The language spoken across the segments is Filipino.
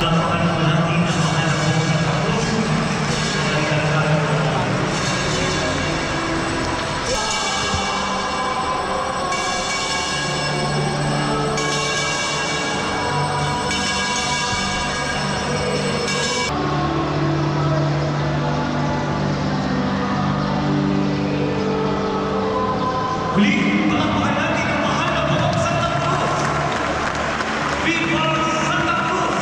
Palakpakan po natin ang mga anak po sa Cruz. Muli, palakpakan natin ang mahal na Panginoong Santa Cruz. Viva Santa Cruz!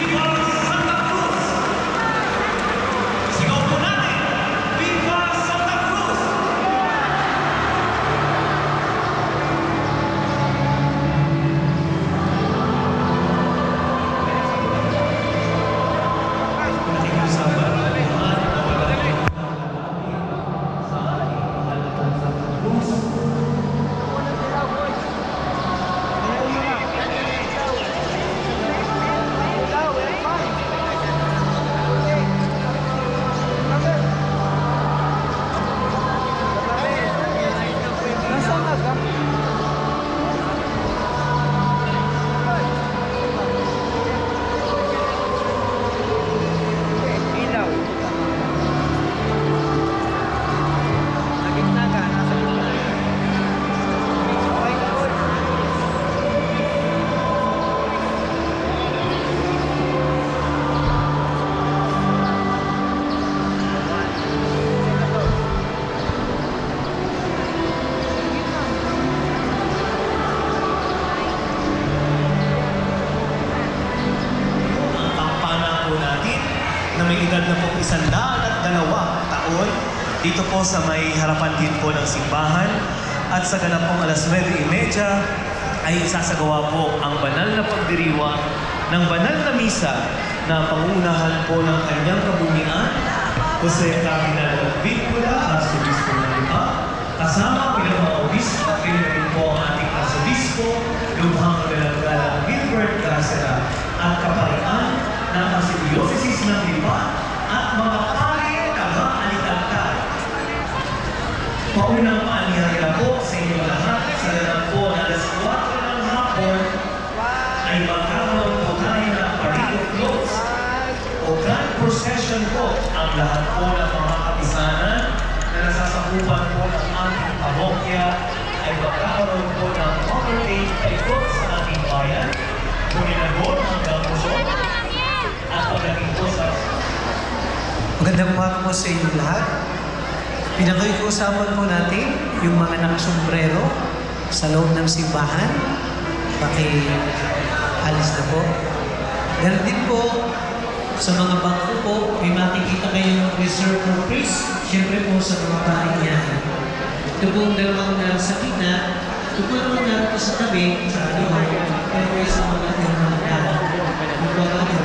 Viva Santa Cruz! Sigaw po natin, Viva Santa Cruz! Nakikiusapan ang lahat na wala kayong lalaki sa ating mahal na Santa Cruz. Na may edad na po 102 taon dito po sa may harapan din po ng simbahan at sa ganap pong alas 9:30 ay isasagawa po ang banal na pagdiriwang ng banal na misa na pangunahan po ng kanyang kabumian Jose Cardinal Vincula, Arsobispo ng Lipa, kasama pinag-obispo, pinagin po ang ating Arsobispo, Lubhang Galagalang Gilbert Garcera at kaparian ng Archdiocese ng Lipa at mga pari taga-Alicantay. Paunang paanyaya po sa inyo lahat sa ganap po na alas 4 ng hapon ay magkakaroon po tayo ng Parade of Floats o Grand Procession po ang lahat po ng mga kapisanan na nasasakupan po ng ating parokya ay magkakaroon po ng motorcade paikot sa ating bayan. Kuninagod hanggang Luzon at pagdating po sa Magandang umaga po sa inyo lahat. Pinag-uusapan po natin yung mga nakasombrero sa loob ng simbahan. Paki-alis na po. Ganun din po, sa mga bangko po, may makikita kayong reserve for priest. Siyempre po sa mga parinyahan. Ito po ang dalawang sa gitna. Ito po naman narito sa tabi, sa kaliwa. Pero sa mga dalawang ito po ang